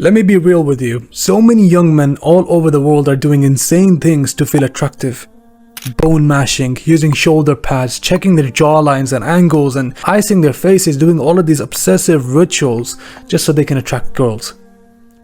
Let me be real with you. So many young men all over the world are doing insane things to feel attractive. Bone mashing, using shoulder pads, checking their jawlines and angles and icing their faces, doing all of these obsessive rituals just so they can attract girls.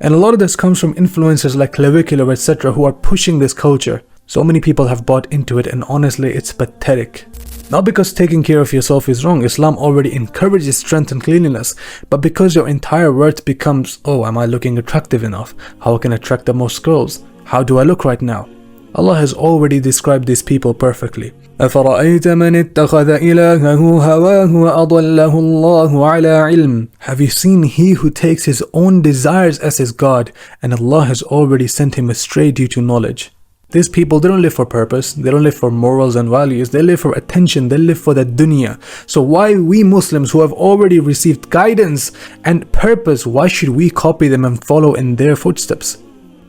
And a lot of this comes from influencers like Clavicular, etc., who are pushing this culture. So many people have bought into it, and honestly, it's pathetic. Not because taking care of yourself is wrong, Islam already encourages strength and cleanliness, but because your entire worth becomes, oh, am I looking attractive enough? How can I attract the most girls? How do I look right now? Allah has already described these people perfectly. أَفَرَأَيْتَ مَنِ اتَّخَذَ إِلَهَهُ هَوَاهُ وَأَضَلَّهُ اللَّهُ عَلَى عِلْمٍ. Have you seen he who takes his own desires as his God, and Allah has already sent him astray due to knowledge? These people, they don't live for purpose, they don't live for morals and values, they live for attention, they live for the dunya. So why we Muslims who have already received guidance and purpose, why should we copy them and follow in their footsteps?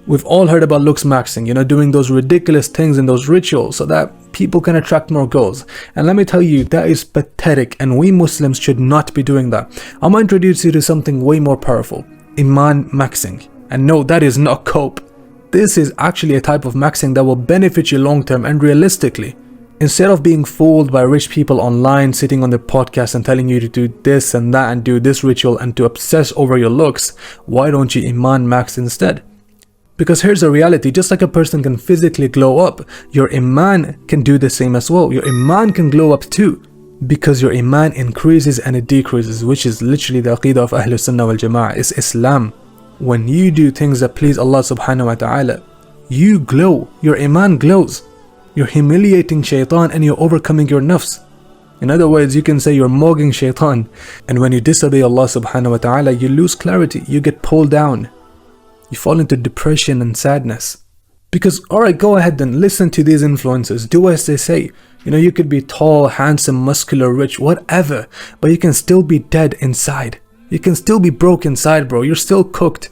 We've all heard about Looksmaxxing, doing those ridiculous things and those rituals so that people can attract more girls. And let me tell you, that is pathetic, and we Muslims should not be doing that. I'm going to introduce you to something way more powerful, imaan maxing. And no, that is not cope. This is actually a type of maxing that will benefit you long term and realistically. Instead of being fooled by rich people online sitting on their podcast and telling you to do this and that and do this ritual and to obsess over your looks, why don't you imaan max instead? Because here's the reality, just like a person can physically glow up, your iman can do the same as well. Your iman can glow up too, because your iman increases and it decreases, which is literally the aqidah of Ahlul Sunnah wal Jama'ah, is Islam. When you do things that please Allah subhanahu wa ta'ala, you glow, your iman glows. You're humiliating shaitan and you're overcoming your nafs. In other words, you can say you're mogging shaitan. And when you disobey Allah subhanahu wa ta'ala, you lose clarity, you get pulled down. You fall into depression and sadness. Because, alright, go ahead then, listen to these influencers, do as they say. You could be tall, handsome, muscular, rich, whatever, but you can still be dead inside. You can still be broke inside, bro. You're still cooked.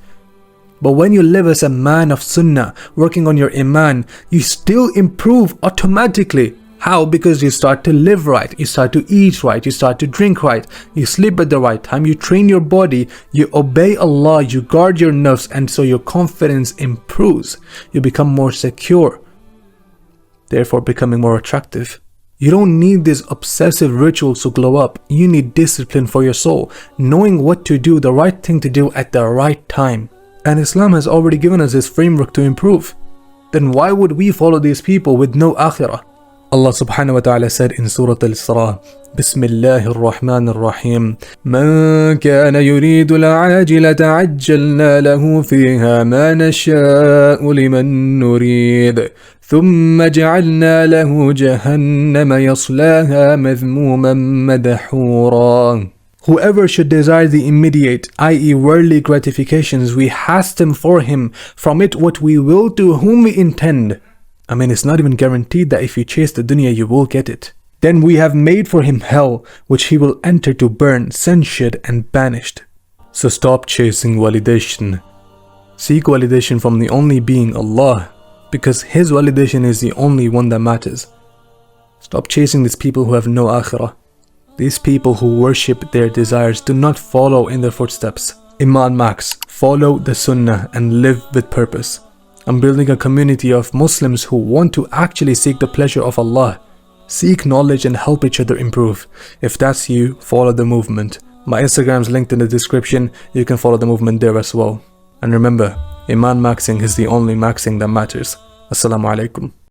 But when you live as a man of sunnah, working on your iman, you still improve automatically. How? Because you start to live right, you start to eat right, you start to drink right, you sleep at the right time, you train your body, you obey Allah, you guard your nafs, and so your confidence improves. You become more secure, therefore becoming more attractive. You don't need these obsessive rituals to glow up. You need discipline for your soul, knowing what to do, the right thing to do at the right time. And Islam has already given us this framework to improve. Then why would we follow these people with no akhirah? Allah subhanahu wa ta'ala said in Surah Al-Isra, Bismillahir Rahmanir Rahim, Man kana yuridu al-ajilata ajjalna lahu fiha ma nasha'u liman nurid. ثم جعلنا له جهنم يصلاها مذموما مدحورا. Whoever should desire the immediate, i.e. worldly gratifications, we hasten for him from it what we will to whom we intend. It's not even guaranteed that if you chase the dunya you will get it. Then we have made for him hell, which he will enter to burn, censured and banished. So stop chasing validation. Seek validation from the only being, Allah, because his validation is the only one that matters. Stop chasing these people who have no akhirah. These people who worship their desires, do not follow in their footsteps. Iman max, follow the sunnah and live with purpose. I'm building a community of Muslims who want to actually seek the pleasure of Allah. Seek knowledge and help each other improve. If that's you, follow the movement. My Instagram's linked in the description. You can follow the movement there as well. And remember, iman maxing is the only maxing that matters. Assalamu alaikum.